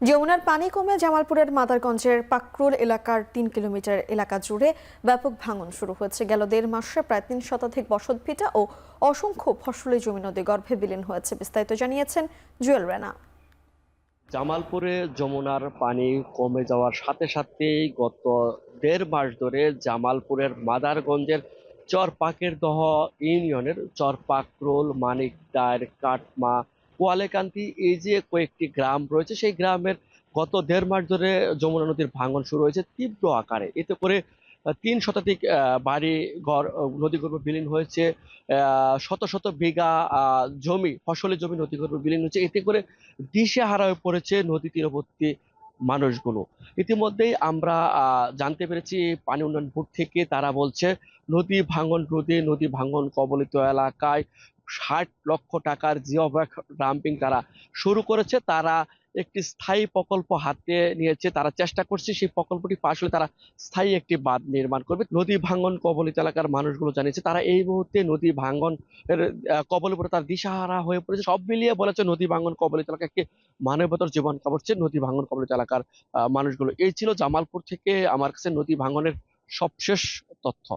যমুনার পানি কমে জামালপুরের মাদারগঞ্জের পাকরুল এলাকার ৩ কিলোমিটার এলাকা জুড়ে ব্যাপক ভাঙন শুরু হয়েছে। গেল ১.৫ মাসে প্রায় ৩ শতাধিক বসতভিটা ও অসংখ্য ফসলি জমি নদী গর্ভে বিলীন হয়েছে। বিস্তারিত জানিয়েছেন জুয়েল রানা। জামালপুরে যমুনার পানি কমে যাওয়ার সাথে সাথেই গত ১.৫ মাস ধরে জামালপুরের মাদারগঞ্জের চরপাকেরদহ ইউনিয়নের চরপাকরোল, মানিকদার, কাটমা, কোয়ালেকান্তি এই যে কয়েকটি গ্রাম রয়েছে, সেই গ্রামের গত ১.৫ মাস ধরে যমুনা নদীর ভাঙন শুরু হয়েছে তীব্র আকারে। এতে করে ৩ শতাধিক বাড়ি ঘর নদীগর্ভে বিলীন হয়েছে। শত শত বিঘা জমি, ফসলি জমি নদীগর্ভে বিলীন হয়েছে। এতে করে দিশেহারা হয়ে পড়েছে নদী তীরবর্তী মানুষগুলো। ইতিমধ্যেই আমরা জানতে পেরেছি পানি উন্নয়ন বোর্ড থেকে, তারা বলছে নদী ভাঙন রোধে নদী ভাঙন কবলিত এলাকায় ৬০ লক্ষ টাকার জিও ব্যাগ ডাম্পিং তারা শুরু করেছে। তারা একটি স্থায়ী প্রকল্প হাতে নিয়েছে, তারা চেষ্টা করছে সেই প্রকল্পটি পাশ হলে তারা স্থায়ী একটি বাঁধ নির্মাণ করবে। নদী ভাঙন কবলিত এলাকার মানুষগুলো জানিয়েছে তারা এই মুহূর্তে নদী ভাঙন এর কবলে পড়ে তার দিশাহারা হয়ে পড়েছে। সব মিলিয়ে বলেছে নদী ভাঙন কবলিত এলাকাকে মানবতর জীবন কামড়ছে নদী ভাঙন কবলিত এলাকার মানুষগুলো। এই ছিল জামালপুর থেকে আমার কাছে নদী ভাঙনের সবশেষ তথ্য।